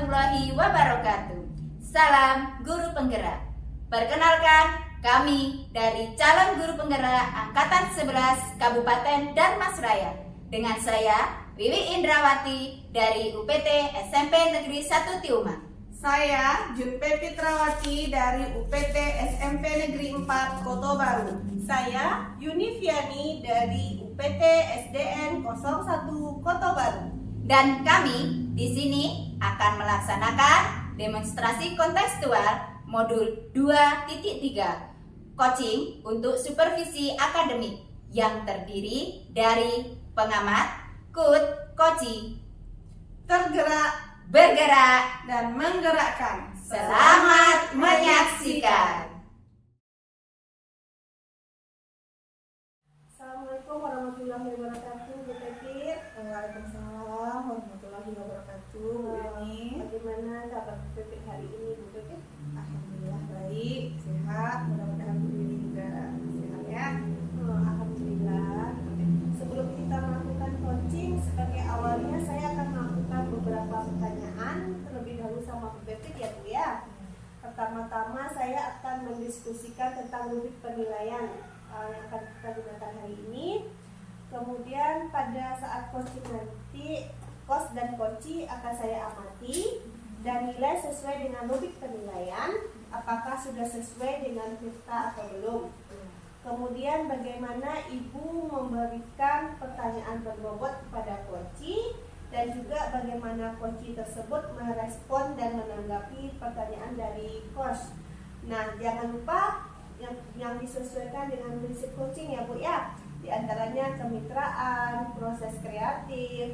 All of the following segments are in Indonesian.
warahmatullahi wabarakatuh. Salam Guru Penggerak. Perkenalkan, kami dari calon guru penggerak Angkatan 11 Kabupaten Dharmasraya. Dengan saya, Wiwi Indrawati dari UPT SMP Negeri 1 Tiuma. Saya Junpe Pitrawati dari UPT SMP Negeri 4 Koto Baru. Saya Yuniviani dari UPT SDN 01 Koto Baru. Dan kami di sini akan melaksanakan demonstrasi kontekstual modul 2.3 coaching untuk supervisi akademik yang terdiri dari pengamat, coaching, tergerak, bergerak, dan menggerakkan. Selamat menyaksikan. Assalamualaikum warahmatullahi wabarakatuh, Bu Pepit. Waalaikumsalam warahmatullahi wabarakatuh, Bu Yuni. Bagaimana kabar Bu Pepit hari ini, Bu Pepit? Alhamdulillah baik, sehat. Mudah-mudahan Bu Yuni juga sehat ya. Alhamdulillah. Sebelum kita melakukan coaching, sebagai awalnya saya akan melakukan beberapa pertanyaan terlebih dahulu sama Bu Pepit ya Bu ya. Pertama-tama saya akan mendiskusikan tentang rubrik penilaian yang akan kita gunakan hari ini. Kemudian pada saat coaching nanti, coach dan coachee akan saya amati dan nilai sesuai dengan rubrik penilaian, apakah sudah sesuai dengan kita atau belum. Kemudian bagaimana Ibu memberikan pertanyaan berbobot kepada coachee dan juga bagaimana coachee tersebut merespon dan menanggapi pertanyaan dari coach. Nah, jangan lupa yang disesuaikan dengan prinsip coaching ya Bu ya. Di antaranya kemitraan, proses kreatif,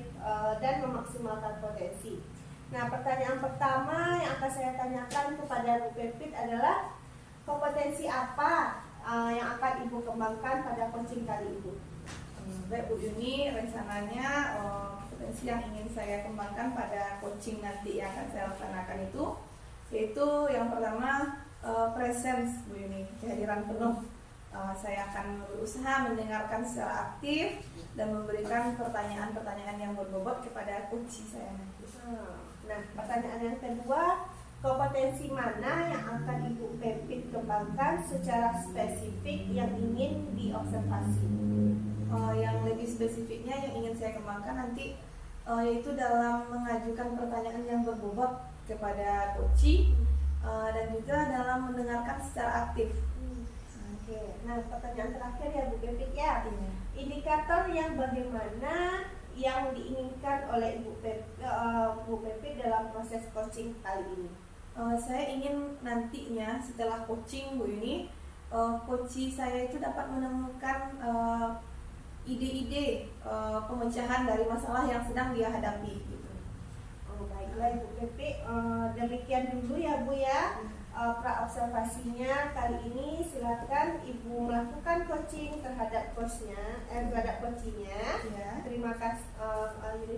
dan memaksimalkan potensi. Nah, pertanyaan pertama yang akan saya tanyakan kepada Bu Pepit adalah kompetensi apa yang akan Ibu kembangkan pada coaching kali ini? Baik Bu Yuni, rencananya kompetensi yang ingin saya kembangkan pada coaching nanti yang akan saya laksanakan itu yaitu yang pertama presence Bu Yuni, kehadiran penuh. Saya akan berusaha mendengarkan secara aktif dan memberikan pertanyaan-pertanyaan yang berbobot kepada coachee saya nanti. Nah, pertanyaan yang kedua, kompetensi mana yang akan Ibu Pepit kembangkan secara spesifik yang ingin diobservasi? Yang lebih spesifiknya yang ingin saya kembangkan nanti yaitu dalam mengajukan pertanyaan yang berbobot kepada coachee dan juga dalam mendengarkan secara aktif. Oke. Nah, pertanyaan terakhir ya Bu Pepit ya. Indikator yang bagaimana yang diinginkan oleh Bu Pepit dalam proses coaching kali ini? Saya ingin nantinya setelah coaching Bu Yuni, coachee saya itu dapat menemukan ide-ide pemecahan dari masalah yang sedang dia hadapi gitu. Baiklah Ibu Pepit, demikian dulu ya Bu ya pra-observasinya kali ini. Silakan Ibu melakukan coaching terhadap coachee-nya. Ya. Terima kasih,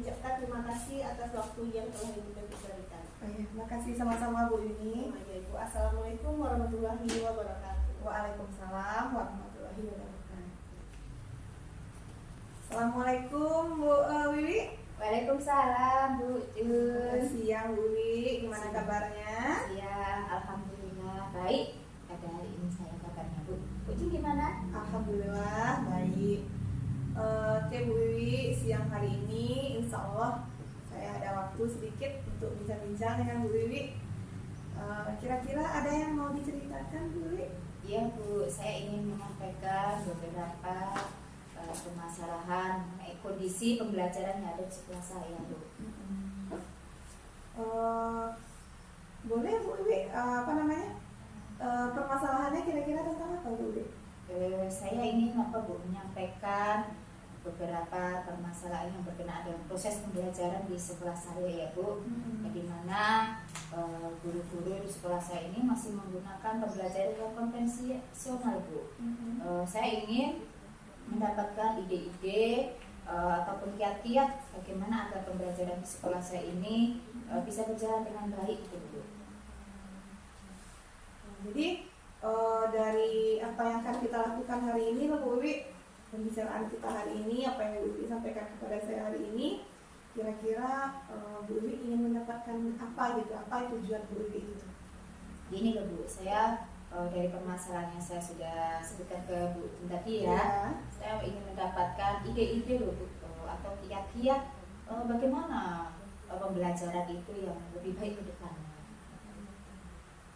ucapkan terima kasih atas waktu yang telah Ibu Pepit berikan. Terima kasih sama-sama Bu Yuni. Ya, Ibu. Assalamualaikum warahmatullahi wabarakatuh. Waalaikumsalam warahmatullahi wabarakatuh. Assalamualaikum Bu Wiwi. Waalaikumsalam Bu Jun. Siang Bu Wiwi, gimana kabarnya? Siang, alhamdulillah baik. Pada hari ini saya kabarnya Bu. Bu Jun gimana? Alhamdulillah baik. Oke Bu Wiwi, siang hari ini insya Allah saya ada waktu sedikit untuk bincang-bincang dengan Bu Wiwi. Kira-kira ada yang mau diceritakan Bu Wiwi? Iya Bu, saya ingin menyampaikan beberapa permasalahan kondisi pembelajaran yang ada di sekolah saya Bu. Boleh Bu Wiwi, permasalahannya kira-kira tentang apa Bu Wiwi? Saya ingin menyampaikan beberapa permasalahan yang berkenaan dengan proses pembelajaran di sekolah saya ya Bu. Di mana guru-guru di sekolah saya ini masih menggunakan pembelajaran yang konvensional Bu. Saya ingin mendapatkan ide-ide ataupun kiat-kiat bagaimana agar pembelajaran di sekolah saya ini bisa berjalan dengan baik gitu Bu. Jadi dari apa yang akan kita lakukan hari ini Bu Wiwi, pembicaraan kita hari ini, apa yang Bu Wiwi sampaikan kepada saya hari ini, kira-kira Bu Wiwi ingin mendapatkan apa gitu, apa tujuan Bu Wiwi gitu? Ini loh Bu, saya dari permasalahan yang saya sudah sebutkan ke Bu tadi ya, saya ingin mendapatkan ide-ide loh Bu, atau kiat-kiat bagaimana pembelajaran itu yang lebih baik ke depannya.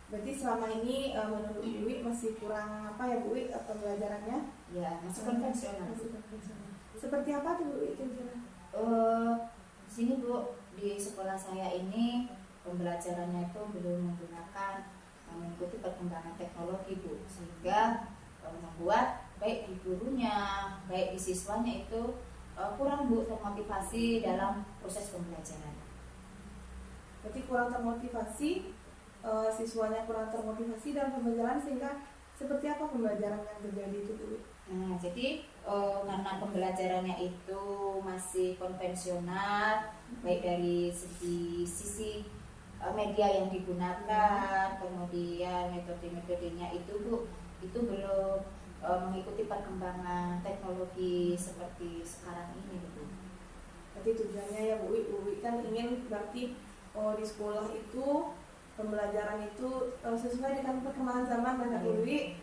Berarti selama ini menurut Bu Wiwi masih kurang apa ya Bu Wiwi pembelajarannya? Ya, masih konvensional. Seperti apa tuh Bu Wiwi kira-kira? Sini Bu, di sekolah saya ini pembelajarannya itu belum menggunakan mengikuti perkembangan teknologi Bu, sehingga membuat baik di gurunya, baik di siswanya itu kurang Bu termotivasi dalam proses pembelajaran. Berarti kurang termotivasi, siswanya kurang termotivasi dalam pembelajaran, sehingga seperti apa pembelajaran yang terjadi itu Bu? Nah, jadi karena pembelajarannya itu masih konvensional, baik dari sisi media yang digunakan, kemudian metode-metodenya itu Bu, itu belum mengikuti perkembangan teknologi seperti sekarang ini Bu. Berarti tujuannya ya Bu Wiwi kan ingin berarti di sekolah itu pembelajaran itu sesuai dengan perkembangan zaman dan Bu Wiwi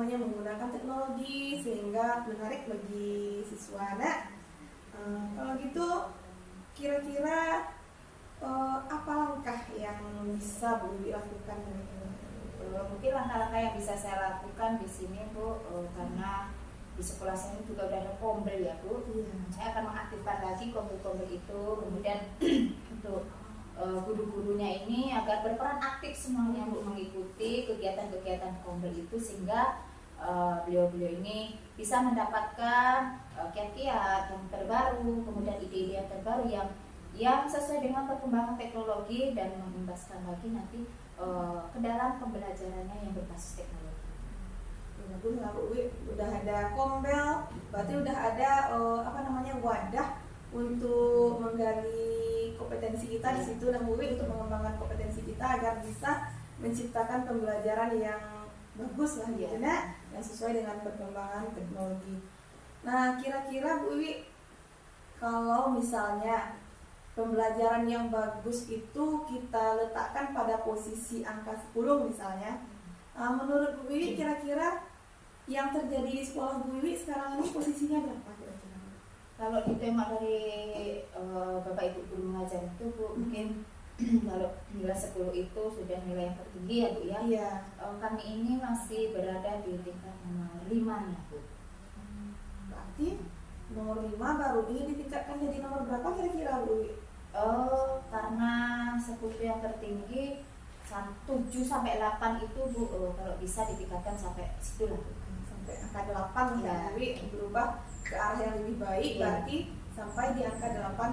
menggunakan teknologi sehingga menarik bagi siswa. Nah, kalau gitu kira-kira apa langkah yang bisa Bu Wiwi lakukan? Mungkin langkah-langkah yang bisa saya lakukan di sini Bu, karena di sekolah saya juga udah ada kombel ya Bu. Saya akan mengaktifkan lagi kombel-kombel itu, kemudian untuk guru-gurunya ini agar berperan aktif semuanya Bu, mengikuti kegiatan-kegiatan kombel itu, sehingga beliau-beliau ini bisa mendapatkan kiat-kiat yang terbaru, kemudian ide-ide yang terbaru yang sesuai dengan perkembangan teknologi dan mengimbaskan lagi nanti ke dalam pembelajarannya yang berbasis teknologi. Ya Bu, udah ada kombel, berarti udah ada wadah untuk menggali kompetensi kita di situ, dan Bu Wiwi untuk mengembangkan kompetensi kita agar bisa menciptakan pembelajaran yang bagus lah gitu, yang sesuai dengan perkembangan teknologi. Nah, kira-kira Bu Wiwi, kalau misalnya pembelajaran yang bagus itu kita letakkan pada posisi angka 10 misalnya, menurut Bu Wiwi kira-kira yang terjadi di sekolah Bu Wiwi sekarang ini posisinya berapa kira-kira? Kalau ditembak dari Bapak Ibu guru mengajar itu Bu, mungkin kalau nilai 10 itu sudah nilai yang tertinggi ya Bu ya. Iya. Kami ini masih berada di tingkat nomor 5 nya Bu. Berarti nomor 5 baru ini ditingkatkan jadi nomor berapa kira-kira Bu Wiwi? Karena 10 yang tertinggi 7 sampai 8 itu Bu, kalau bisa ditingkatkan sampai situ lah Bu. Sampai angka 8 ya Bu Wiwi, berubah ke arah yang lebih baik, berarti sampai di angka 8.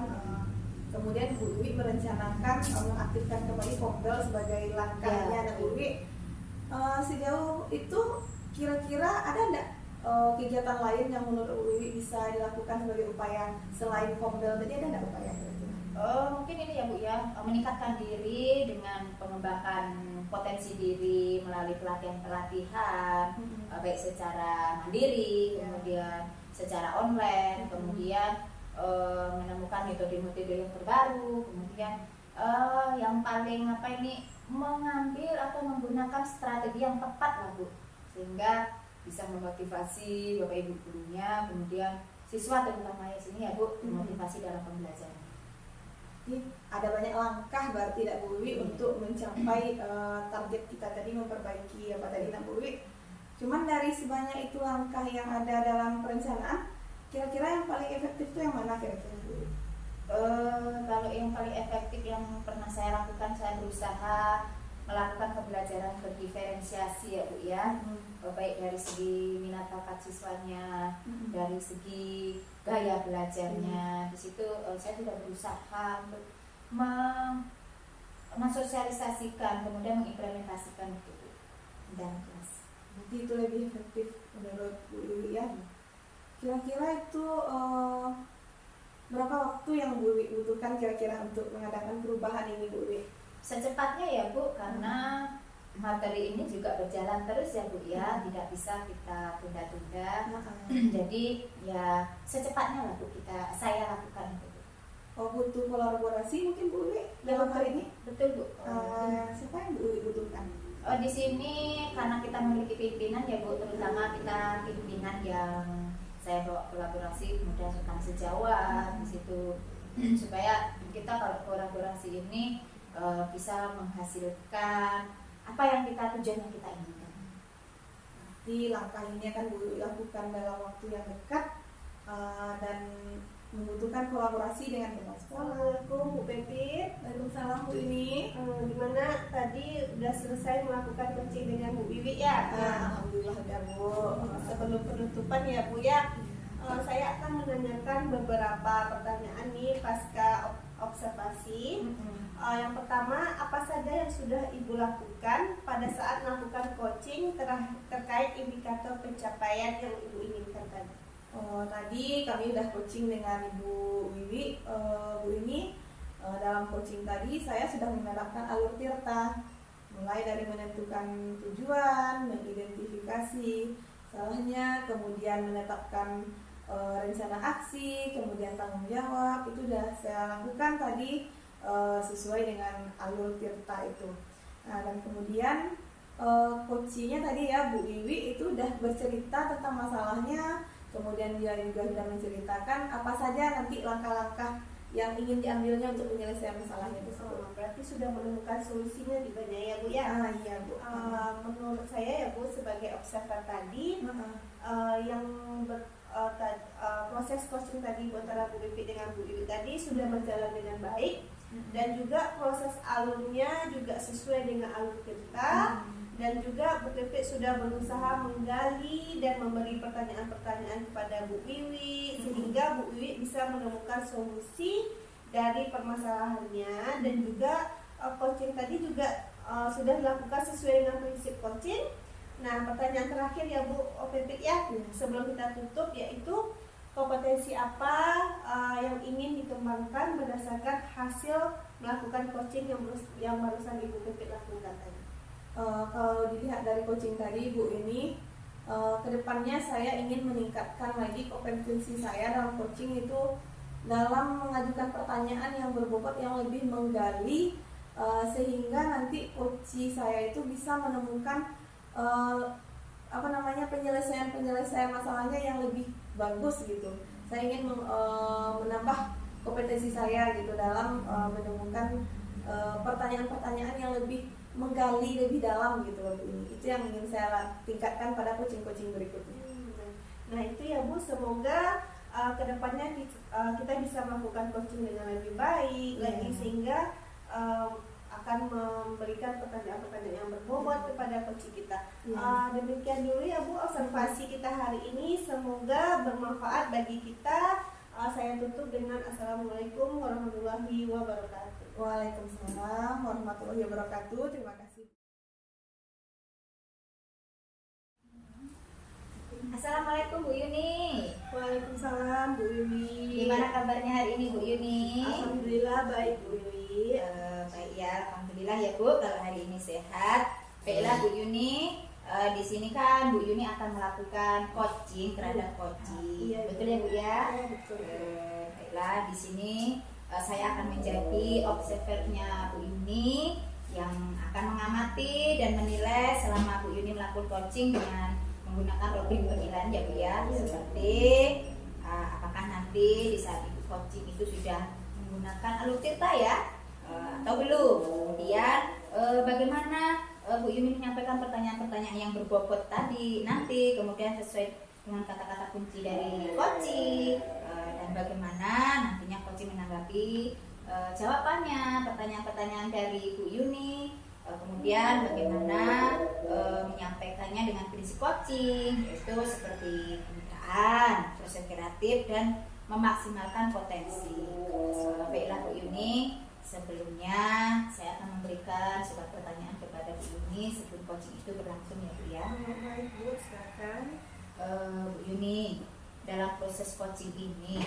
Kemudian Bu Wiwi merencanakan mengaktifkan kembali kombel sebagai langkahnya. Nah Bu Wiwi, sejauh itu kira-kira ada enggak kegiatan lain yang menurut Bu Wiwi bisa dilakukan sebagai upaya selain kombel tadi, ada enggak upaya kira-kira? Mungkin ini ya Bu ya, meningkatkan diri dengan pengembangan potensi diri melalui pelatihan-pelatihan, baik secara mandiri, kemudian secara online, kemudian menemukan metode-metode yang terbaru, kemudian yang paling mengambil atau menggunakan strategi yang tepat lah Bu, sehingga bisa memotivasi Bapak Ibu gurunya, kemudian siswa terutama ya sini ya Bu, memotivasi dalam pembelajaran. Jadi ada banyak langkah berarti tidak Bu Wiwi untuk mencapai target kita tadi, memperbaiki apa tadi Bu Wiwi. Cuman dari sebanyak itu langkah yang ada dalam perencanaan, kira-kira yang paling efektif itu yang mana kira-kira Bu Wiwi? Kalau yang paling efektif yang pernah saya lakukan, saya berusaha melakukan pembelajaran berdiferensiasi ya Bu ya, baik dari segi minat bakat siswanya, dari segi gaya belajarnya. Di situ saya sudah berusaha untuk mensosialisasikan, kemudian mengimplementasikan itu dalam kelas. Berarti itu lebih efektif menurut Bu Wiwi ya. Kira-kira itu berapa waktu yang Bu Wiwi butuhkan kira-kira untuk mengadakan perubahan ini Bu Wiwi? Secepatnya ya Bu, karena materi ini juga berjalan terus ya Bu ya, tidak bisa kita tunda-tunda. Jadi ya secepatnya lah Bu saya lakukan itu. butuh kolaborasi mungkin Bu Wiwi dalam hal ini. Betul Bu. Siapa yang Bu Wiwi butuhkan? Di sini karena kita memiliki pimpinan ya Bu, terutama kita pimpinan yang saya bawa kolaborasi kemudian tentang sejawat di situ supaya kita kalau kolaborasi ini bisa menghasilkan apa yang tujuan yang kita inginkan. Di langkah ini akan Bu Wiwi lakukan dalam waktu yang dekat dan membutuhkan kolaborasi dengan teman sekolah. Assalamualaikum Bu Pepit. Waalaikumsalam Bu ini. Gimana tadi udah selesai melakukan coaching dengan Bu Wiwi ya? Alhamdulillah udah Bu. Sebelum penutupan ya Bu ya, saya akan menanyakan beberapa pertanyaan nih pasca observasi. Yang pertama, apa saja yang sudah Ibu lakukan pada saat melakukan coaching terkait indikator pencapaian yang Ibu inginkan tadi? Tadi kami udah coaching dengan Ibu Wiwi. Bu ini dalam coaching tadi saya sudah menerapkan alur tirta, mulai dari menentukan tujuan, mengidentifikasi salahnya, kemudian menetapkan rencana aksi, kemudian tanggung jawab. Itu sudah saya lakukan tadi sesuai dengan alur tirta itu. Nah, dan kemudian coachingnya tadi ya Bu Wiwi itu udah bercerita tentang masalahnya. Kemudian dia juga sudah menceritakan apa saja nanti langkah-langkah yang ingin diambilnya untuk menyelesaikan masalahnya tersebut. Berarti sudah menemukan solusinya di banyak ya Bu ya? Iya Bu. Menurut saya ya Bu, sebagai observer tadi, yang proses coaching tadi antara Bu Wiwi dengan Bu Wiwi tadi sudah berjalan dengan baik, dan juga proses alurnya juga sesuai dengan alur kita. Dan juga Bu Wiwi sudah berusaha menggali dan memberi pertanyaan-pertanyaan kepada Bu Wiwi sehingga Bu Wiwi bisa menemukan solusi dari permasalahannya. Dan juga coaching tadi juga sudah dilakukan sesuai dengan prinsip coaching. Nah, pertanyaan terakhir ya Bu Wiwi ya, sebelum kita tutup, yaitu kompetensi apa yang ingin dikembangkan berdasarkan hasil melakukan coaching yang barusan Ibu Wiwi lakukan tadi? Kalau dilihat dari coaching tadi Bu ini, kedepannya saya ingin meningkatkan lagi kompetensi saya dalam coaching itu dalam mengajukan pertanyaan yang berbobot, yang lebih menggali, sehingga nanti coach saya itu bisa menemukan penyelesaian masalahnya yang lebih bagus gitu. Saya ingin menambah kompetensi saya gitu dalam menemukan pertanyaan-pertanyaan yang lebih menggali lebih dalam gitu loh ini. Itu yang ingin saya tingkatkan pada coaching-coaching berikutnya. Nah itu ya Bu, semoga kedepannya kita bisa melakukan coaching dengan lebih baik lagi, sehingga akan memberikan pertanyaan-pertanyaan yang berbobot kepada coaching kita. Demikian dulu ya Bu observasi kita hari ini, semoga bermanfaat bagi kita. Saya tutup dengan Assalamualaikum warahmatullahi wabarakatuh. Waalaikumsalam warahmatullahi wabarakatuh. Terima kasih. Assalamualaikum Bu Yuni. Waalaikumsalam Bu Wiwi. Gimana kabarnya hari ini Bu Yuni? Alhamdulillah baik Bu Wiwi. Baik ya, alhamdulillah ya Bu kalau hari ini sehat. Baiklah Bu Yuni, di sini kan Bu Yuni akan melakukan coaching terhadap coaching. Betul ya Bu ya? Betul. Baiklah, di sini saya akan menjadi observernya Bu Yuni yang akan mengamati dan menilai selama Bu Yuni melakukan coaching dengan menggunakan rubrik penilaian ya Bu ya. Seperti apakah nanti di saat ikut coaching itu sudah menggunakan alur tirta ya atau belum. Kemudian bagaimana Bu Yuni menyampaikan pertanyaan-pertanyaan yang berbobot tadi nanti, kemudian sesuai dengan kata-kata kunci dari coaching, dan bagaimana nantinya coaching menanggapi jawabannya, pertanyaan-pertanyaan dari Bu Yuni, kemudian bagaimana menyampaikannya dengan prinsip coaching, yaitu seperti kemitraan, proses kreatif, dan memaksimalkan potensi. Baiklah Bu Yuni, sebelumnya saya akan memberikan sebuah pertanyaan kepada Bu Yuni sebelum coaching itu berlangsung ya Bu ya. Baik Bu, silakan. Bu Yuni, dalam proses coaching ini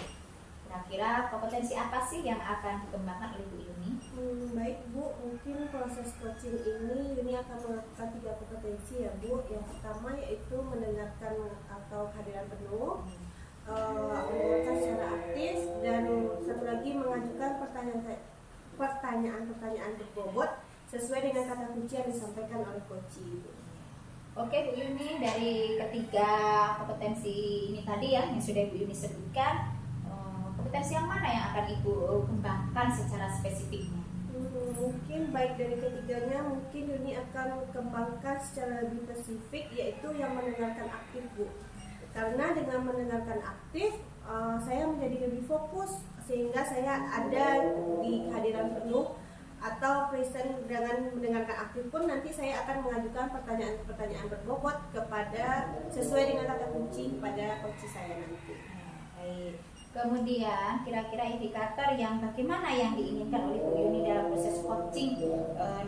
kira-kira kompetensi apa sih yang akan dikembangkan oleh Bu Yuni? Baik Bu, mungkin proses coaching ini akan melakukan 3 kompetensi ya Bu. Yang pertama yaitu mendengarkan atau kehadiran penuh, mendengarkan secara aktif, dan satu lagi mengajukan kunci yang disampaikan oleh coach. Oke Bu Yuni, dari ketiga kompetensi ini tadi ya yang sudah Bu Yuni sebutkan, kompetensi yang mana yang akan Ibu kembangkan secara spesifiknya? Mungkin baik dari ketiganya, mungkin Yuni akan kembangkan secara lebih spesifik, yaitu yang mendengarkan aktif Bu. Karena dengan mendengarkan aktif, saya menjadi lebih fokus sehingga saya ada di kehadiran penuh atau present. Dengan mendengarkan aktif pun nanti saya akan mengajukan pertanyaan-pertanyaan berbobot kepada sesuai dengan kata kunci kepada coach saya nanti. Baik. Kemudian kira-kira indikator yang bagaimana yang diinginkan oleh Bu Yuni dalam proses coaching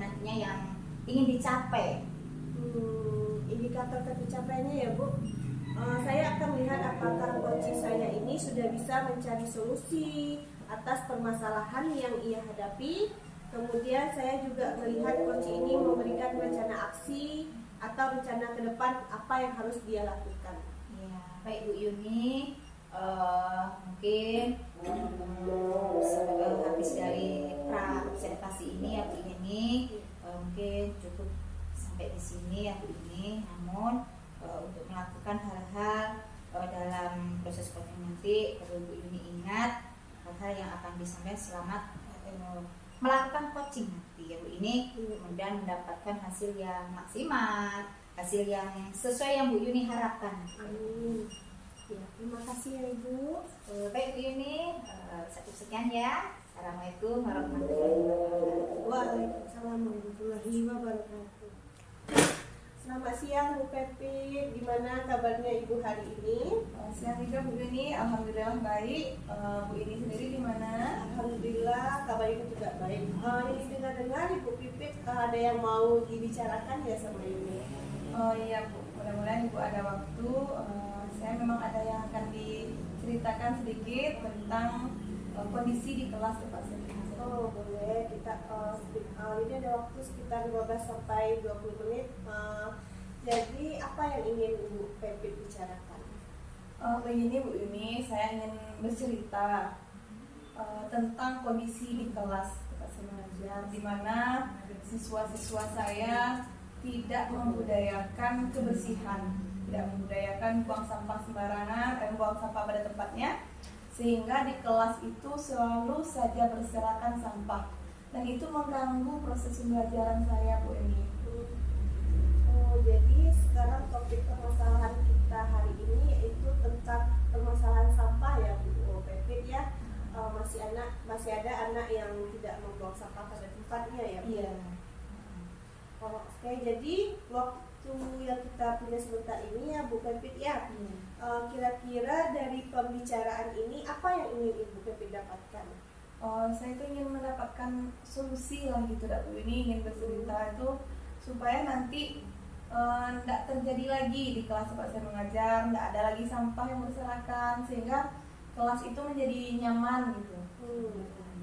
nantinya yang ingin dicapai? Indikator tercapainya ya Bu, saya akan melihat apakah coach saya ini sudah bisa mencari solusi atas permasalahan yang ia hadapi. Kemudian saya juga melihat coach ini memberikan rencana aksi atau rencana ke depan apa yang harus dia lakukan. Ya, baik Bu Yuni. Mungkin habis dari presentasi ini ya Bu Yuni, mungkin cukup sampai di sini ya Bu Yuni. Namun untuk melakukan hal-hal dalam proses coaching nanti perlu Bu Yuni ingat hal-hal yang akan disampaikan selama melakukan coaching nanti ya Bu Yuni, kemudian mendapatkan hasil yang maksimal, hasil yang sesuai yang Bu Yuni harapkan. Amin. Ya, terima kasih ya Ibu. Baik Bu Yuni, cukup sekian ya. Assalamualaikum warahmatullahi wabarakatuh. Waalaikumsalam warahmatullahi wabarakatuh. Selamat siang Bu Pepi, gimana kabarnya Ibu hari ini? Siang juga Bu Yuni, alhamdulillah baik. Bu Yuni sendiri gimana? Alhamdulillah kabar Ibu juga baik. Ini dengar-dengar Ibu Pipit ada yang mau dibicarakan ya sama Yuni? Oh iya Bu, mudah-mudahan Ibu ada waktu. Saya memang ada yang akan diceritakan sedikit tentang kondisi di kelas tempat saya mengajar. Oh boleh, kita ini ada waktu sekitar 15 sampai 20 menit. Jadi apa yang ingin Ibu Pepit bicarakan? Begini Bu Yuni, saya ingin bercerita tentang kondisi di kelas tempat saya mengajar, di mana siswa-siswa saya tidak membudayakan kebersihan, tidak membudayakan buang sampah sembarangan, buang sampah pada tempatnya, sehingga di kelas itu selalu saja berserakan sampah, dan itu mengganggu proses pembelajaran saya Bu ini. Oh, jadi sekarang topik permasalahan kita hari ini yaitu tentang permasalahan sampah ya Bu Pepit ya. Masih ada anak yang tidak membuang sampah pada tempatnya ya Bu. Iya. Oke, jadi waktu yang kita punya sebentar ini ya Bu Pepit ya, kira-kira dari pembicaraan ini apa yang ingin Ibu Pepit dapatkan? Saya itu ingin mendapatkan solusi lah gitu Bu. Ini ingin bercerita itu supaya nanti tidak terjadi lagi di kelas tempat saya mengajar, tidak ada lagi sampah yang berserakan, sehingga kelas itu menjadi nyaman gitu.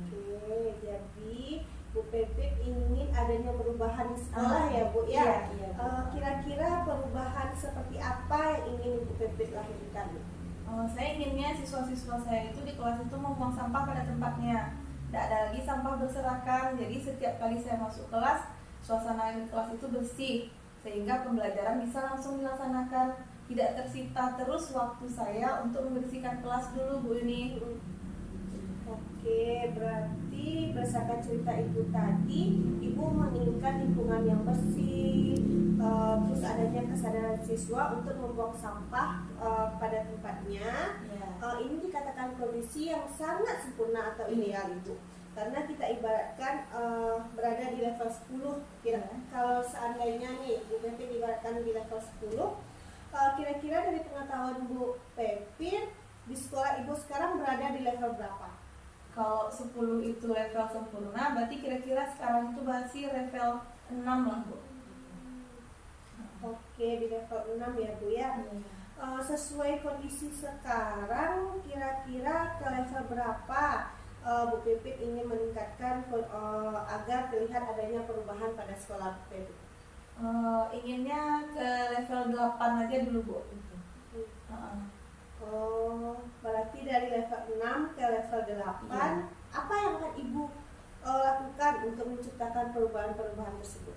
Oke, jadi Bu Pepit ingin adanya perubahan di sekolah ya Bu ya. Iya. Kira-kira perubahan seperti apa yang ingin Bu Pepit lahirkan? Saya inginnya siswa-siswa saya itu di kelas itu membuang sampah pada tempatnya, tidak ada lagi sampah berserakan. Jadi setiap kali saya masuk kelas, suasana di kelas itu bersih, sehingga pembelajaran bisa langsung dilaksanakan, tidak tersita terus waktu saya untuk membersihkan kelas dulu Bu ini. Oke, berarti berdasarkan cerita Ibu tadi, Ibu menginginkan lingkungan yang bersih, terus adanya kesadaran siswa untuk membuang sampah pada tempatnya. Ini dikatakan kondisi yang sangat sempurna atau ideal itu. Karena kita ibaratkan berada di level 10. Kalau seandainya nih, Bu Pepit ibaratkan di level 10, kira-kira dari pengetahuan Bu Pepit, di sekolah Ibu sekarang berada di level berapa? Kalau 10 itu level sempurna, berarti kira-kira sekarang itu masih level 6 lah Bu. Oke, di level 6 ya Bu ya. Sesuai kondisi sekarang, kira-kira ke level berapa Bu Pipit ingin meningkatkan agar terlihat adanya perubahan pada sekolah Bu Pipit? Inginnya ke level 8 aja dulu Bu. Berarti dari level 6 ke level 8. Iya. Apa yang akan Ibu lakukan untuk menciptakan perubahan-perubahan tersebut?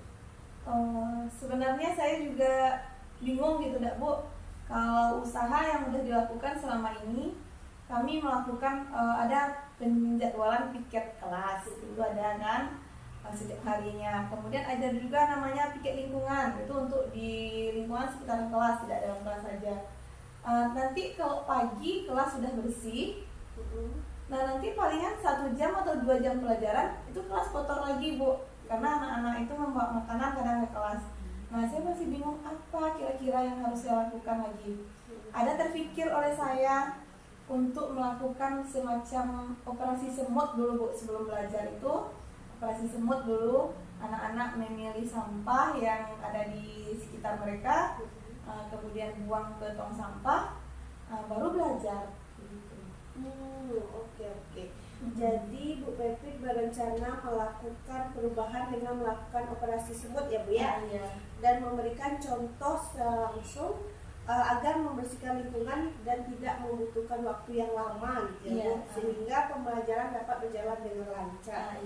Sebenarnya saya juga bingung gitu enggak Bu, kalau usaha yang udah dilakukan selama ini kami melakukan ada penjadwalan piket kelas itu ada kan setiap harinya, kemudian ada juga namanya piket lingkungan, itu untuk di lingkungan sekitar kelas, tidak dalam kelas saja. Nanti kalau pagi kelas sudah bersih, nah nanti palingan 1 jam atau 2 jam pelajaran itu kelas kotor lagi Bu, karena anak-anak itu membawa makanan kadang ke kelas. Nah saya masih bingung apa kira-kira yang harus saya lakukan lagi. Ada terpikir oleh saya untuk melakukan semacam operasi semut dulu Bu, sebelum belajar itu operasi semut dulu, anak-anak memilih sampah yang ada di sekitar mereka, kemudian buang ke tong sampah, baru belajar. Oke. Jadi Bu Pepit berencana melakukan perubahan dengan melakukan operasi semut ya Bu ya, dan memberikan contoh langsung agar membersihkan lingkungan dan tidak membutuhkan waktu yang lama gitu ya, sehingga pembelajaran dapat berjalan dengan lancar.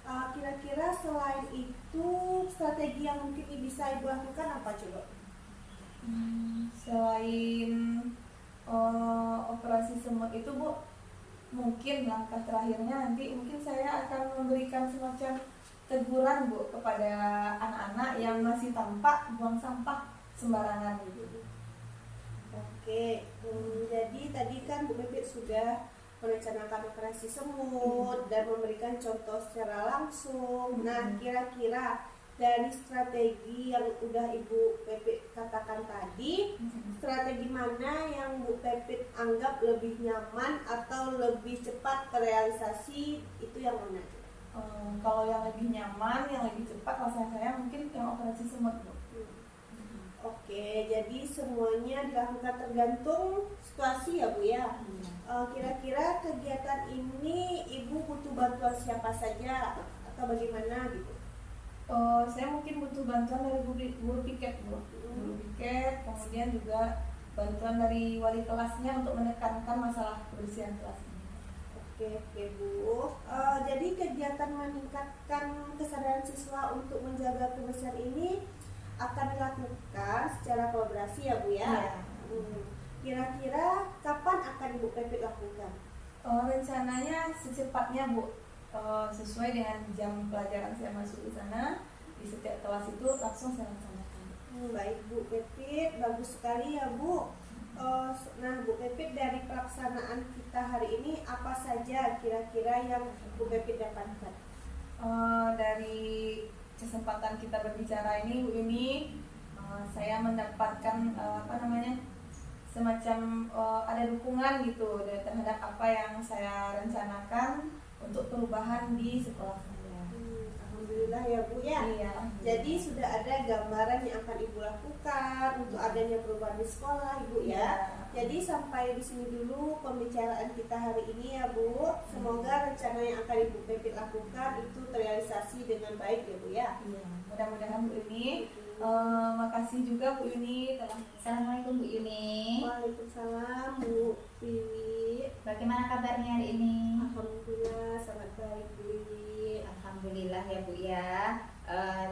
Kira-kira selain itu strategi yang mungkin bisa Ibu lakukan apa coba? Selain operasi semut itu Bu, mungkin langkah terakhirnya nanti mungkin saya akan memberikan semacam teguran Bu kepada anak-anak yang masih tampak buang sampah sembarangan gitu. Oke, jadi tadi kan Bu Pepit sudah merencanakan operasi semut dan memberikan contoh secara langsung. Nah, kira-kira dari strategi yang udah Ibu Pepit katakan tadi, strategi mana yang Bu Pepit anggap lebih nyaman atau lebih cepat terrealisasi, itu yang mana? Kalau yang lebih nyaman, yang lebih cepat rasanya saya mungkin yang operasi semut Bu. Oke, jadi semuanya dilakukan tergantung situasi ya Bu ya. Kira-kira kegiatan ini Ibu butuh bantuan siapa saja atau bagaimana gitu? Saya mungkin butuh bantuan dari guru piket Bu. Guru piket, kemudian juga bantuan dari wali kelasnya untuk menekankan masalah kebersihan kelas ini. Oke Bu. Jadi kegiatan meningkatkan kesadaran siswa untuk menjaga kebersihan ini akan dilakukan secara kolaborasi ya Bu ya. Kira-kira kapan akan Ibu Pepit lakukan? Rencananya secepatnya Bu, sesuai dengan jam pelajaran saya masuk di sana, di setiap kelas itu langsung saya laksanakan. Baik Bu Pepit, bagus sekali ya Bu. Nah Bu Pepit, dari pelaksanaan kita hari ini apa saja kira-kira yang Bu Pepit dapatkan? Dari kesempatan kita berbicara ini Bu Yuni, saya mendapatkan semacam ada dukungan gitu terhadap apa yang saya rencanakan untuk perubahan di sekolah saya. Alhamdulillah ya Bu ya. Iya. Jadi sudah ada gambaran yang akan Ibu lakukan untuk adanya perubahan di sekolah Ibu ya. Jadi sampai di sini dulu pembicaraan kita hari ini ya Bu. Semoga rencana yang akan Ibu Pepit lakukan itu terrealisasi dengan baik ya Bu ya. Iya. Mudah-mudahan Bu Yuni. Makasih juga Bu Yuni telah. Assalamualaikum Bu Yuni. Waalaikumsalam Bu Wiwi. Bagaimana kabarnya hari ini? Alhamdulillah sangat baik Bu Wiwi. Alhamdulillah ya Bu ya.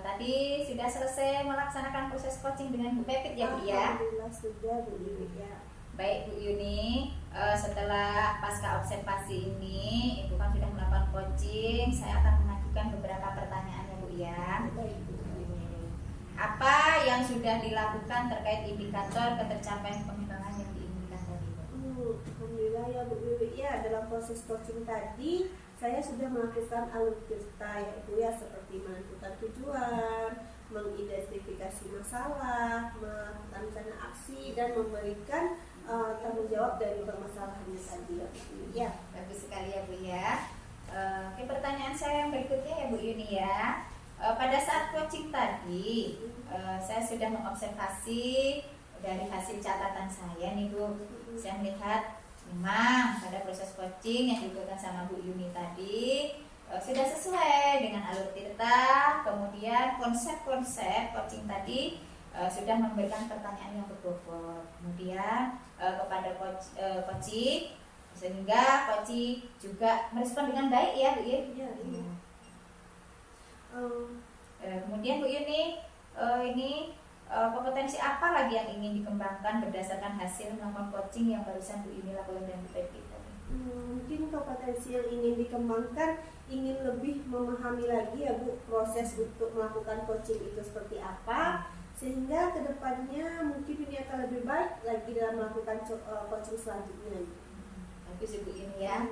Tadi sudah selesai melaksanakan proses coaching dengan Bu Pepit ya Bu ya. Alhamdulillah sudah Bu Wiwi ya. Baik Bu Yuni, setelah pasca observasi ini Ibu kan sudah melakukan coaching, saya akan mengajukan beberapa pertanyaan ya Bu ya. Baik Bu Wiwi. Apa yang sudah dilakukan terkait indikator ketercapaian pengembangan yang diinginkan tadi Bu? Alhamdulillah ya Bu Wiwi ya, dalam proses coaching tadi saya sudah melakukan alutsista ya Ibu ya, seperti menentukan tujuan, mengidentifikasi masalah, melakukan rencana aksi dan memberikan tanggung jawab dari permasalahannya tadi ya Bu Wiwi ya. Bagus sekali ya Bu ya. Oke, pertanyaan saya yang berikutnya ya Bu Yuni ya. Pada saat coaching tadi saya sudah mengobservasi dari hasil catatan saya nih Bu. Saya melihat memang pada proses coaching yang dilakukan sama Bu Yuni tadi sudah sesuai dengan alur tirta, kemudian konsep-konsep coaching tadi sudah memberikan pertanyaan yang berbobot, kemudian kepada coaching, sehingga coaching juga merespon dengan baik ya Bu Yuni. Iya. Kemudian Bu Yuni, ini kompetensi apa lagi yang ingin dikembangkan berdasarkan hasil melakukan coaching yang barusan Bu Yuni lakukan dan Bu Pepi tadi? Mungkin kompetensi yang ingin dikembangkan, ingin lebih memahami lagi ya Bu proses untuk melakukan coaching itu seperti apa, sehingga kedepannya mungkin ini akan lebih baik lagi dalam melakukan coaching selanjutnya. Bagus Ibu Yuni ya.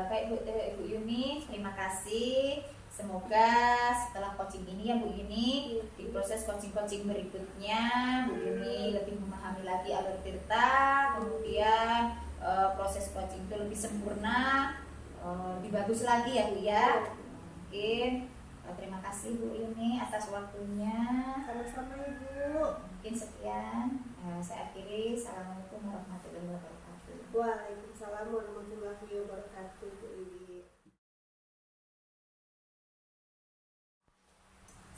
Baik Bu Yuni, terima kasih. Semoga setelah coaching ini ya Bu Yuni, di proses coaching-coaching berikutnya Bu Yuni lebih memahami lagi alur tirta, kemudian proses coaching itu lebih sempurna, lebih bagus lagi ya Bu ya. Mungkin terima kasih Bu Yuni atas waktunya. Sama-sama Ibu. Mungkin sekian. Saya akhiri. Assalamualaikum warahmatullahi wabarakatuh. Waalaikumsalam warahmatullahi wabarakatuh Bu Iwi.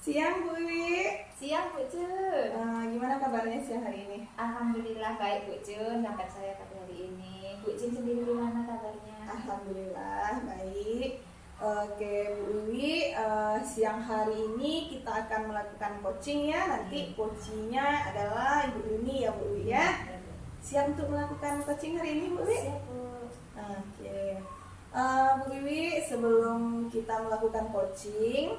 Siang Bu Iwi. Siang Bu Jun. Gimana kabarnya siang hari ini? Alhamdulillah baik Bu Jun. Kabar saya pada hari ini. Bu Jun sendiri gimana kabarnya? Alhamdulillah baik. Oke Bu Iwi, siang hari ini kita akan melakukan coaching ya. Nanti coachingnya adalah Ibu Yuni ya Bu Iwi ya. Siap untuk melakukan coaching hari ini Bu Iwi? Siap Bu. Oke. Bu Iwi, sebelum kita melakukan coaching,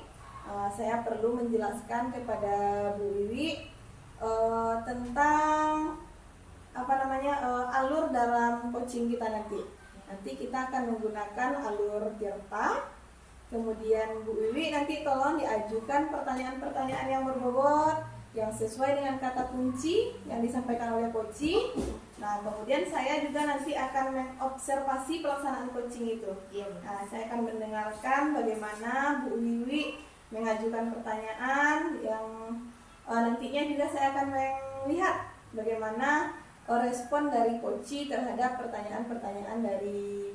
saya perlu menjelaskan kepada Bu Wiwi tentang alur dalam coaching kita nanti. Nanti kita akan menggunakan alur tirta. Kemudian Bu Wiwi nanti tolong diajukan pertanyaan-pertanyaan yang berbobot, yang sesuai dengan kata kunci yang disampaikan oleh coaching. Nah, kemudian saya juga nanti akan mengobservasi pelaksanaan coaching itu. Nah, saya akan mendengarkan bagaimana Bu Wiwi mengajukan pertanyaan yang nantinya juga saya akan melihat bagaimana respon dari coach terhadap pertanyaan-pertanyaan dari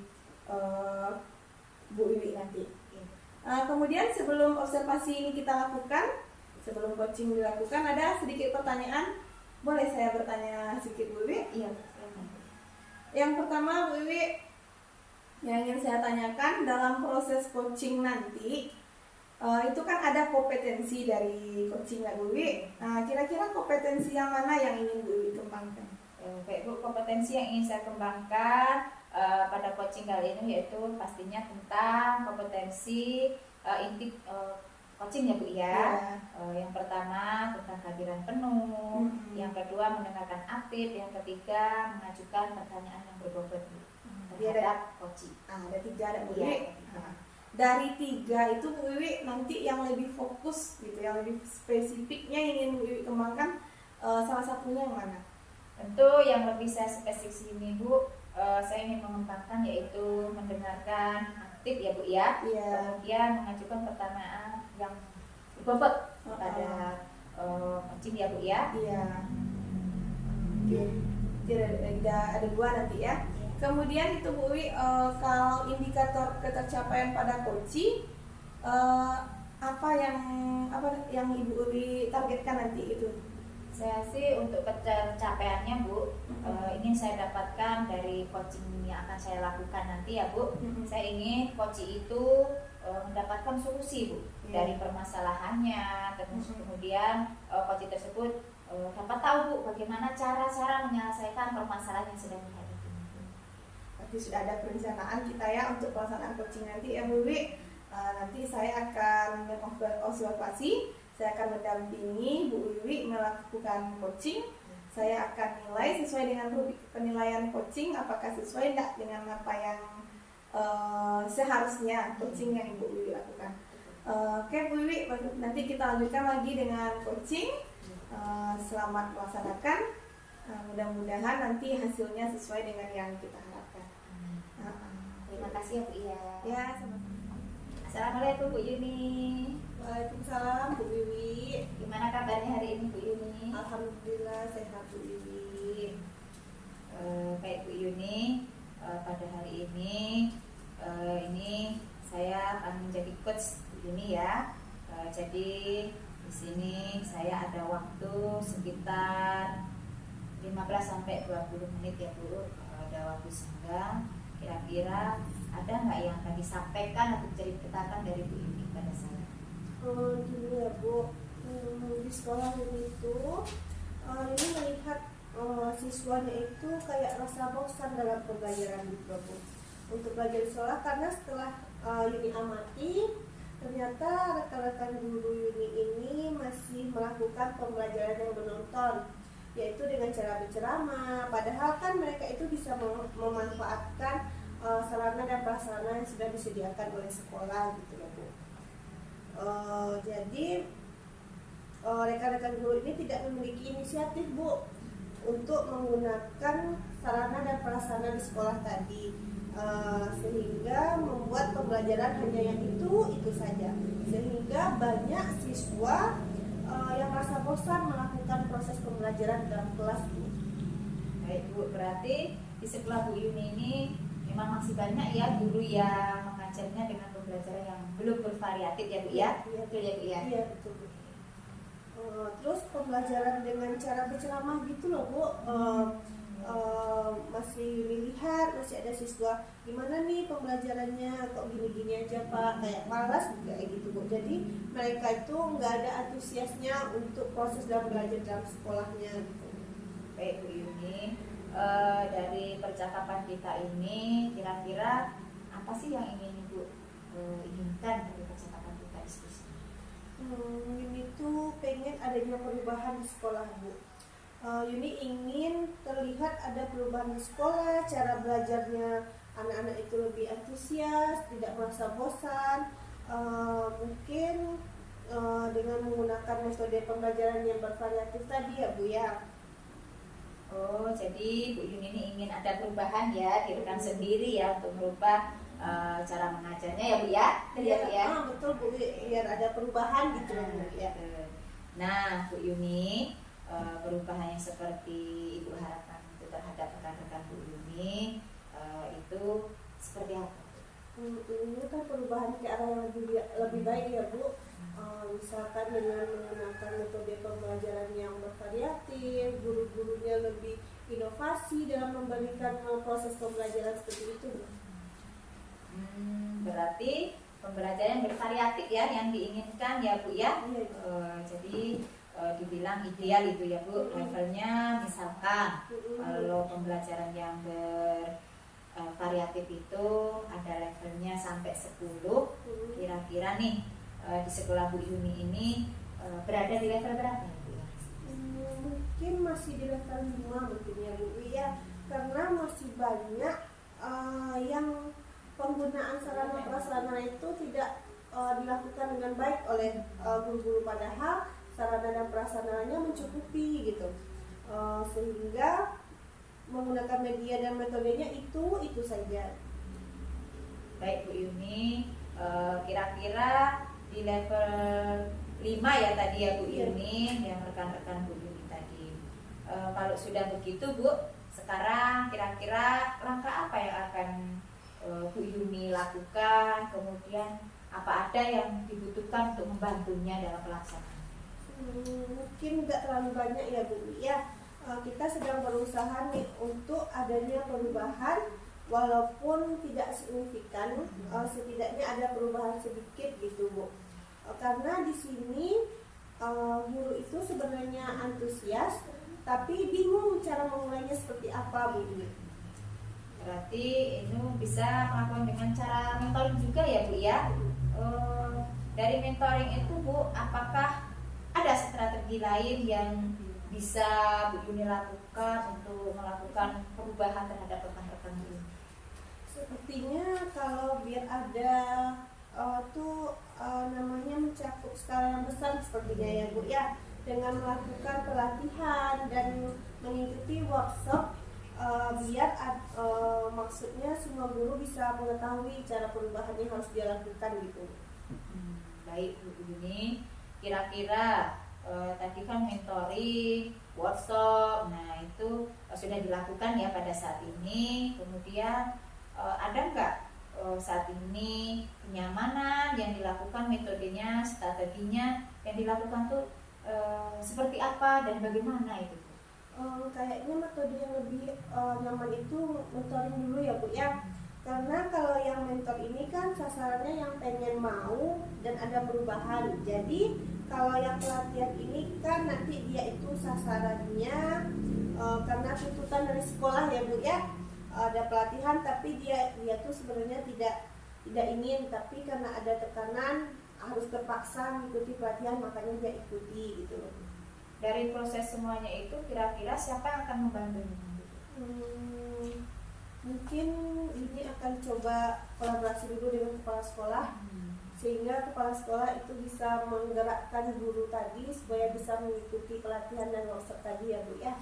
Bu Wiwi nanti. Kemudian sebelum observasi ini kita lakukan, sebelum coaching dilakukan, ada sedikit pertanyaan. Boleh saya bertanya sedikit Bu Wiwi? Iya. Yang pertama Bu Wiwi, yang ingin saya tanyakan dalam proses coaching nanti, itu kan ada kompetensi dari coaching Bu Wiwi. Nah, kira-kira kompetensi yang mana yang ingin Bu Wiwi kembangkan? Baik Bu, kompetensi yang ingin saya kembangkan pada coaching kali ini yaitu pastinya tentang kompetensi inti coaching ya Bu ya. Yang pertama tentang kehadiran penuh, yang kedua mendengarkan aktif, yang ketiga mengajukan pertanyaan yang berbobot terhadap coaching. Ada 3 ada Bu Iya, Wiwi. Dari 3 itu Bu Wiwi nanti yang lebih fokus gitu, yang lebih spesifiknya ingin Bu Wiwi kembangkan, salah satunya yang mana? Tentu yang lebih saya spesifik sini Bu, saya ingin mengembangkan yaitu mendengarkan aktif ya Bu ya. Iya. Kemudian mengajukan pertanyaan yang berbobot pada coaching ya Bu ya. Iya. Tidak ada 2 nanti ya. Kemudian itu Bu Wiwi, kalau indikator ketercapaian pada coaching, apa yang Ibu Wiwi targetkan nanti itu? Saya sih untuk pencapaiannya Bu, ingin saya dapatkan dari coaching yang akan saya lakukan nanti ya Bu. Saya ingin coaching itu mendapatkan solusi Bu dari permasalahannya, terus kemudian coaching tersebut dapat tahu Bu bagaimana cara menyelesaikan permasalahan yang sedang dihadapi. Berarti sudah ada perencanaan kita ya untuk pelaksanaan coaching nanti ya Bu Wiwi. Nanti saya akan mengobservasi, saya akan mendampingi Bu Wiwi melakukan coaching. Saya akan nilai sesuai dengan penilaian coaching, apakah sesuai tidak dengan apa yang seharusnya coaching yang Ibu Wiwi lakukan. Oke Bu Wiwi, nanti kita lanjutkan lagi dengan coaching. Selamat melaksanakan. Mudah-mudahan nanti hasilnya sesuai dengan yang kita harapkan. Terima kasih ya Bu ya. Ya, sama-sama. Assalamualaikum Bu Yuni. Waalaikumsalam Bu Wiwi. Gimana kabarnya hari ini Bu Yuni? Alhamdulillah sehat Bu Wiwi. Baik Bu Yuni, pada hari ini saya akan menjadi coach Bu Yuni ya. Jadi di sini saya ada waktu sekitar 15-20 menit ya Bu. Ada waktu senggang. Kira-kira ada nggak yang akan disampaikan atau jadi catatan dari Bu Yuni pada saya? Gini ya Bu, Di sekolah ini itu ini melihat siswanya itu kayak rasa bosan dalam pembelajaran gitu Bu. Untuk belajar di sekolah, karena setelah Yuni amati, ternyata rekan-rekan guru Yuni ini masih melakukan pembelajaran yang menonton, yaitu dengan cara berceramah. Padahal kan mereka itu bisa memanfaatkan sarana dan prasarana yang sudah disediakan oleh sekolah gitu ya Bu. Jadi rekan-rekan guru ini tidak memiliki inisiatif Bu untuk menggunakan sarana dan prasarana di sekolah tadi, sehingga membuat pembelajaran hanya yang itu saja, sehingga banyak siswa yang merasa bosan melakukan proses pembelajaran dalam kelas Bu. Baik Bu, berarti di sekolah Bu Yuni ini memang masih banyak ya guru yang mengajarnya dengan pembelajaran yang belum bervariatif ya Bu ya? Iya, Betul ya Bu ya? Iya betul Bu. Terus pembelajaran dengan cara berceramah gitu loh Bu, masih dilihat masih ada siswa gimana nih pembelajarannya kok gini-gini aja Pak, kayak malas kayak gitu Bu. Jadi mereka itu nggak ada antusiasnya untuk proses dalam belajar dalam sekolahnya gitu. Baik Bu Yuni, dari percakapan kita ini kira-kira apa sih yang ingin Ibu inginkan dari percakapan kita diskusi? Yuni tuh pengen adanya perubahan di sekolah Bu. Yuni ingin terlihat ada perubahan di sekolah, cara belajarnya anak-anak itu lebih antusias, tidak merasa bosan. Mungkin dengan menggunakan metode pembelajaran yang bervariatif tadi ya Bu ya. Oh, jadi Bu Yuni ini ingin ada perubahan ya, di rekan sendiri ya untuk merubah cara mengajarnya ya Bu ya? Betul ya Bu ya? Betul Bu, biar ada perubahan gitu Bu ya. Nah Bu Yuni, perubahan yang seperti Ibu harapkan itu terhadap rekan-rekan Bu Yuni itu seperti apa? Ini kan perubahan ke arah yang lebih baik ya Bu. Misalkan dengan menggunakan metode pembelajaran yang bervariatif, guru-gurunya lebih inovasi dalam memberikan proses pembelajaran seperti itu Bu. Berarti pembelajaran bervariatif ya yang diinginkan ya Bu ya. Jadi dibilang ideal itu ya Bu, levelnya misalkan kalau pembelajaran yang bervariatif itu ada levelnya sampai 10, kira-kira nih di sekolah Bu Yuni ini berada di level berapa ya Bu ya? Mungkin masih di level 5 mungkin ya Bu ya, karena masih banyak yang penggunaan sarana prasarana itu tidak dilakukan dengan baik oleh guru-guru, padahal sarana dan prasarananya mencukupi gitu, sehingga menggunakan media dan metodenya itu saja. Baik Bu Yuni, kira-kira di level 5 ya tadi ya Bu Yuni, yang rekan-rekan Bu Yuni tadi. Kalau sudah begitu Bu, sekarang kira-kira langkah apa yang akan Bu Yuni lakukan, kemudian apa ada yang dibutuhkan untuk membantunya dalam pelaksanaan? Mungkin nggak terlalu banyak ya Bu ya. Kita sedang berusaha nih untuk adanya perubahan, walaupun tidak signifikan, setidaknya ada perubahan sedikit gitu Bu. Karena di sini guru itu sebenarnya antusias, tapi bingung cara memulainya seperti apa Bu. Berarti ini bisa melakukan dengan cara mentoring juga ya Bu ya. Dari mentoring itu Bu, apakah ada strategi lain yang bisa Bu Yuni lakukan untuk melakukan perubahan terhadap rekan-rekan ini? Sepertinya kalau biar ada namanya mencakup skala yang besar sepertinya ya Bu ya, dengan melakukan pelatihan dan mengikuti workshop, biar maksudnya semua guru bisa mengetahui cara perubahan yang harus dia lakukan gitu. Baik Bu Yuni, kira-kira tadi kan mentoring, workshop, nah itu sudah dilakukan ya pada saat ini. Kemudian ada nggak saat ini kenyamanan yang dilakukan, metodenya, strateginya yang dilakukan tuh seperti apa dan bagaimana itu? Kayaknya metode yang lebih nyaman itu mentoring dulu ya Bu ya. Karena kalau yang mentor ini kan sasarannya yang pengen mau dan ada perubahan. Jadi kalau yang pelatihan ini kan nanti dia itu sasarannya karena tuntutan dari sekolah ya Bu ya, ada pelatihan tapi dia tuh sebenarnya tidak ingin, tapi karena ada tekanan harus terpaksa mengikuti pelatihan makanya dia ikuti gitu loh. Dari proses semuanya itu kira-kira siapa yang akan membantunya? Mungkin ini akan coba kolaborasi dulu dengan kepala sekolah, sehingga kepala sekolah itu bisa menggerakkan guru tadi supaya bisa mengikuti pelatihan dan workshop tadi ya Bu ya.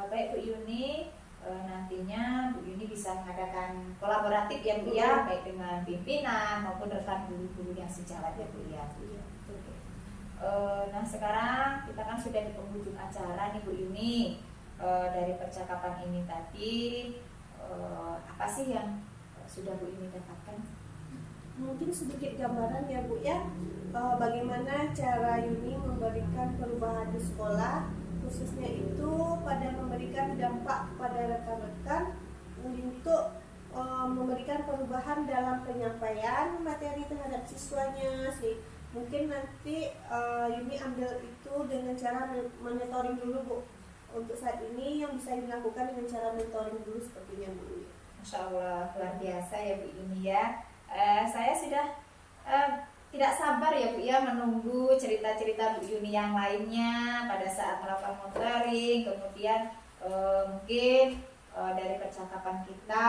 Baik Bu Yuni, nantinya Bu Yuni bisa mengadakan kolaboratif ya Bu ya, baik dengan pimpinan maupun rekan guru-guru yang sejalan ya Bu ya. Nah sekarang kita kan sudah di penghujung acara nih Bu Yuni. Dari percakapan ini tadi apa sih yang sudah Bu Yuni dapatkan? Mungkin sedikit gambaran ya Bu ya, bagaimana cara Yuni memberikan perubahan di sekolah, khususnya itu pada memberikan dampak kepada rekan-rekan untuk memberikan perubahan dalam penyampaian materi terhadap siswanya sih. Mungkin nanti Yuni ambil itu dengan cara mentoring dulu Bu. Untuk saat ini yang bisa dilakukan dengan cara mentoring dulu sepertinya Bu. Masya Allah, luar biasa ya Bu Yuni ya. Saya sudah tidak sabar ya Bu ya menunggu cerita-cerita Bu Yuni yang lainnya pada saat melakukan mentoring. Kemudian mungkin dari percakapan kita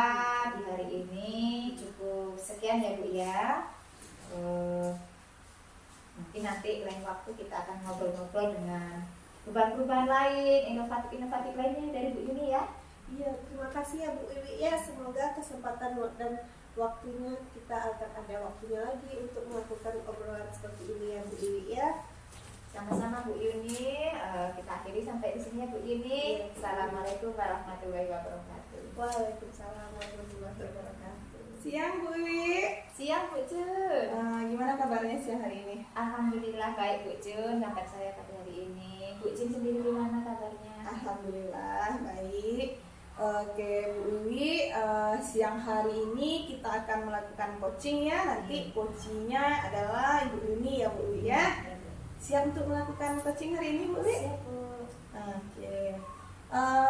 di hari ini cukup sekian ya Bu ya. Mungkin nanti lain waktu kita akan ngobrol-ngobrol dengan perubahan-perubahan lain, inovatif-inovatif lainnya dari Bu Yuni ya. Iya, terima kasih ya Bu Wiwi ya. Semoga kesempatan dan waktunya kita akan ada waktunya lagi untuk melakukan obrolan seperti ini ya Bu Wiwi ya. Sama-sama Bu Yuni, kita akhiri sampai di sini ya Bu Yuni. Assalamualaikum warahmatullahi wabarakatuh. Waalaikumsalam warahmatullahi wabarakatuh. Siang Bu Wiwi. Siang Bu Jun. Gimana kabarnya siang hari ini? Alhamdulillah baik Bu Jun, kabar saya pada hari ini. Bu Jun sendiri gimana kabarnya? Alhamdulillah baik. Oke Bu Wiwi, siang hari ini kita akan melakukan coaching ya. Nanti coachingnya adalah Ibu Yuni ya Bu Wiwi ya. Siap untuk melakukan coaching hari ini Bu Wiwi? Siap Bu. Oke.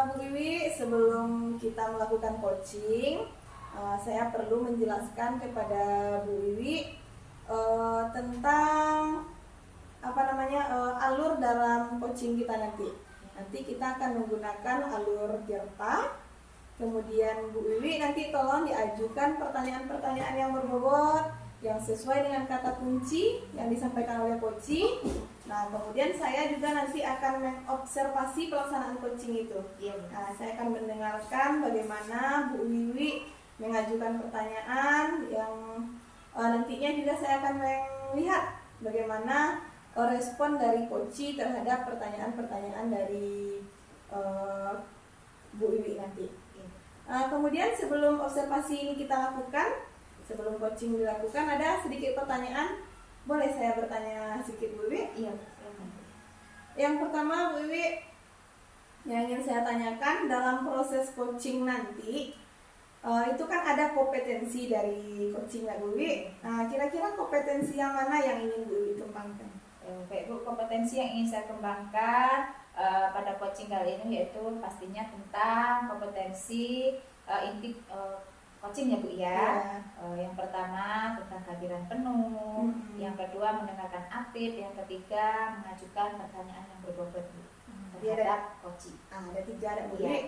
Bu Wiwi, sebelum kita melakukan coaching, saya perlu menjelaskan kepada Bu Wiwi tentang alur dalam coaching kita nanti. Nanti kita akan menggunakan alur Tirta. Kemudian Bu Wiwi nanti tolong diajukan pertanyaan-pertanyaan yang berbobot, yang sesuai dengan kata kunci yang disampaikan oleh coaching. Nah, kemudian saya juga nanti akan mengobservasi pelaksanaan coaching itu. Nah, saya akan mendengarkan bagaimana Bu Wiwi mengajukan pertanyaan yang nantinya juga saya akan melihat bagaimana respon dari coach terhadap pertanyaan-pertanyaan dari Bu Wiwi nanti. Kemudian sebelum observasi ini kita lakukan, sebelum coaching dilakukan, ada sedikit pertanyaan. Boleh saya bertanya sedikit Bu Wiwi? Iya. Yang pertama Bu Wiwi, yang ingin saya tanyakan dalam proses coaching nanti, itu kan ada kompetensi dari coaching Bu Wiwi. Nah, kira-kira kompetensi yang mana yang ingin Bu Wiwi kembangkan? Baik Bu, kompetensi yang ingin saya kembangkan pada coaching kali ini yaitu pastinya tentang kompetensi inti coaching ya Bu ya. Yang pertama tentang kehadiran penuh, yang kedua mendengarkan aktif, yang ketiga mengajukan pertanyaan yang berbobot Bu terhadap coaching. Ada 3 ada Bu Iya, Wiwi.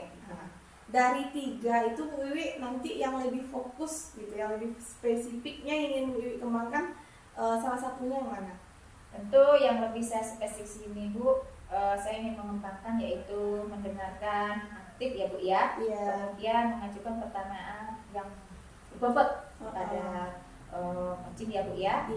Dari 3 itu Bu Wiwi nanti yang lebih fokus gitu, yang lebih spesifiknya ingin Bu Wiwi kembangkan, salah satunya yang mana? Tentu yang lebih saya spesifik sini Bu, saya ingin mengembangkan yaitu mendengarkan aktif ya Bu ya. Kemudian mengajukan pertanyaan yang berbobot pada coaching ya Bu ya.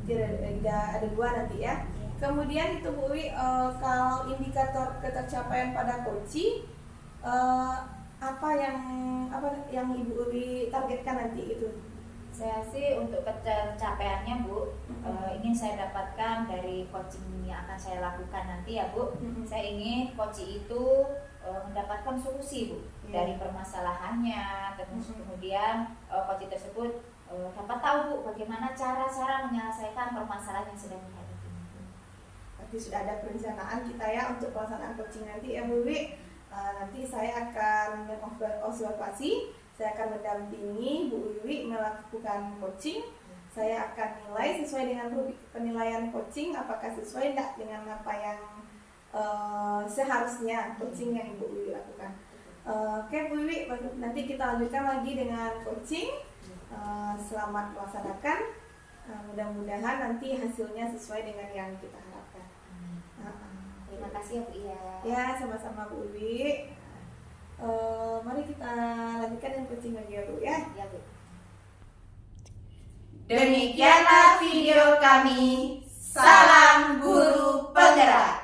Ada 2 nanti ya. Kemudian itu Bu Wiwi, kalau indikator ketercapaian pada coaching, apa yang Ibu Wiwi targetkan nanti itu? Saya sih untuk pencapaiannya Bu, ingin saya dapatkan dari coaching yang akan saya lakukan nanti ya Bu. Saya ingin coaching itu mendapatkan solusi Bu dari permasalahannya. Kemudian coaching tersebut dapat tahu Bu bagaimana cara-cara menyelesaikan permasalahan yang sedang dihadapi. Berarti sudah ada perencanaan kita ya untuk pelaksanaan coaching nanti ya Bu Wiwi. Nanti saya akan mengobservasi, saya akan mendampingi Bu Wiwi melakukan coaching. Saya akan nilai sesuai dengan penilaian coaching, apakah sesuai tidak dengan apa yang seharusnya coaching yang Ibu Wiwi lakukan. Oke Bu Wiwi, nanti kita lanjutkan lagi dengan coaching. Selamat melaksanakan. Mudah-mudahan nanti hasilnya sesuai dengan yang kita harapkan. Terima kasih ya Bu Iya. Ya, sama-sama Bu Wiwi. Mari kita lanjutkan yang coaching lagi ya Bu ya. Ya Bu. Demikianlah video kami. Salam Guru Penggerak.